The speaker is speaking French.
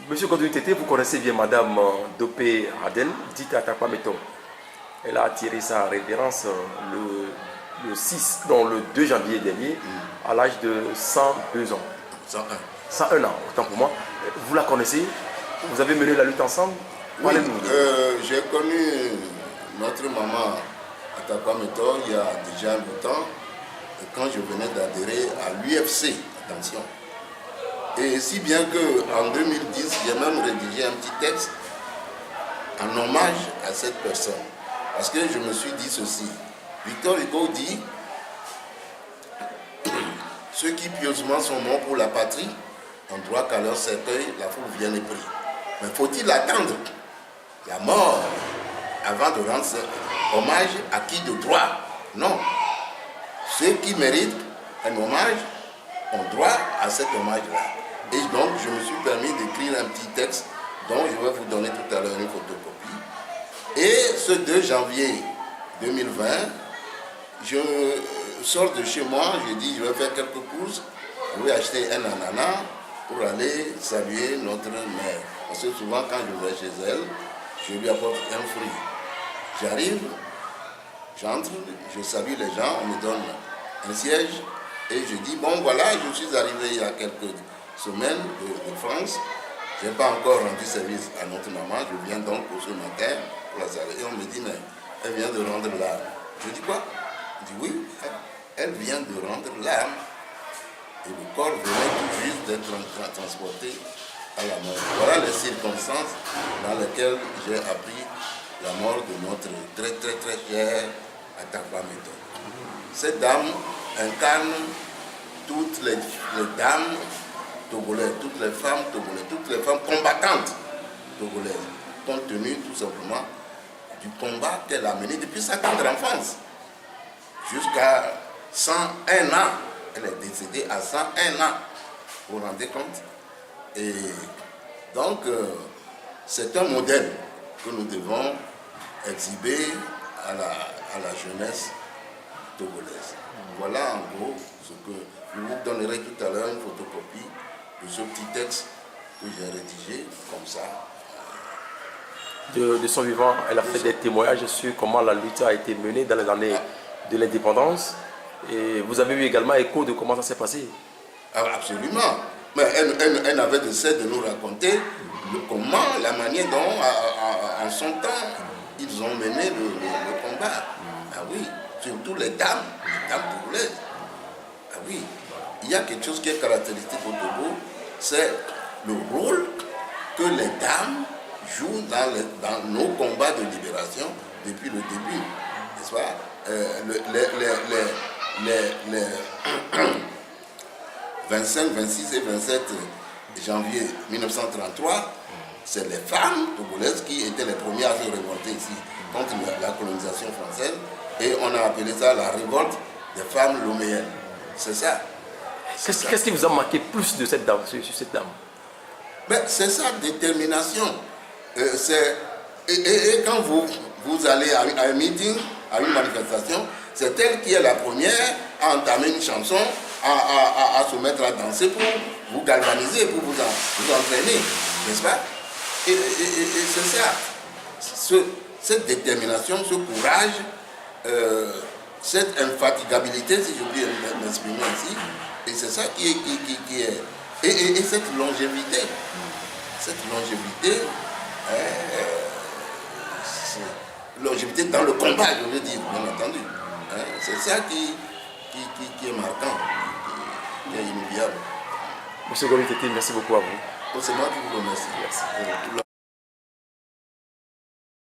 Monsieur Godwin Tété, vous connaissez bien Madame Dopé Adel, dite Atakwa Metom. Elle a attiré sa révérence le 2 janvier dernier, à l'âge de 102 ans. 101 ans, autant pour moi. Vous la connaissez? Vous avez mené la lutte ensemble? Oui, j'ai connu notre maman Atakwa Metom il y a déjà longtemps, quand je venais d'adhérer à l'UFC, attention. Et si bien qu'en 2010, j'ai même rédigé un petit texte en hommage à cette personne. Parce que je me suis dit ceci. Victor Hugo dit « Ceux qui pieusement sont morts pour la patrie ont droit qu'à leur cercueil, la foule vienne et prie. Mais faut-il attendre la mort avant de rendre hommage à qui de droit? Non. Ceux qui méritent un hommage ont droit à cet hommage-là. » Et donc, je me suis permis d'écrire un petit texte dont je vais vous donner tout à l'heure une photocopie. Et ce 2 janvier 2020, je sors de chez moi, je dis je vais faire quelques courses, je vais acheter un ananas pour aller saluer notre mère. Parce que souvent, quand je vais chez elle, je lui apporte un fruit. J'arrive, j'entre, je salue les gens, on me donne un siège et je dis bon voilà, je suis arrivé il y a quelques semaine de France. Je n'ai pas encore rendu service à notre maman. Je viens donc pour ce matin pour la saluer. Et on me dit, mais elle vient de rendre l'âme. Je dis quoi? Je dis oui, elle vient de rendre l'âme. Et le corps venait tout juste d'être transporté à la mort. Voilà les circonstances dans lesquelles j'ai appris la mort de notre très très très chère Atakwa Metom. Cette dame incarne toutes les dames togolaises, toutes les femmes togolaises, toutes les femmes combattantes togolaises, compte tenu tout simplement du combat qu'elle a mené depuis sa tendre enfance jusqu'à 101 ans. Elle est décédée à 101 ans, vous vous rendez compte? Et donc, c'est un modèle que nous devons exhiber à la jeunesse togolaise. Voilà en gros ce que je vous donnerai tout à l'heure, une photocopie de ce petit texte que j'ai rédigé comme ça. De son vivant, elle a fait des témoignages sur comment la lutte a été menée dans les années de l'indépendance. Et vous avez eu également écho de comment ça s'est passé? Absolument. Mais elle n'avait de cesse de nous raconter comment, la manière dont, en son temps, ils ont mené le combat. Ah oui, surtout les dames togolaises. Ah oui. Il y a quelque chose qui est caractéristique au Togo, c'est le rôle que les dames jouent dans nos combats de libération depuis le début, n'est-ce pas? Les 25, 26 et 27 janvier 1933, c'est les femmes togolaises qui étaient les premières à se révolter ici contre la colonisation française, et on a appelé ça la révolte des femmes loméennes. C'est ça. Qu'est-ce qui vous a marqué plus de cette dame, sur cette dame? Ben, c'est sa détermination. Et quand vous allez à un meeting, à une manifestation, c'est elle qui est la première à entamer une chanson, à se mettre à danser pour vous galvaniser, pour vous entraîner, n'est-ce pas? Et c'est ça. Cette détermination, ce courage, cette infatigabilité, si je puis m'exprimer ainsi, et c'est ça qui est. Et cette longévité. Cette longévité, longévité dans le combat, je veux dire, bien entendu. C'est ça qui est marquant, qui est inoubliable. Monsieur Godwin Tété, merci beaucoup à vous. C'est moi qui vous remercie. Merci.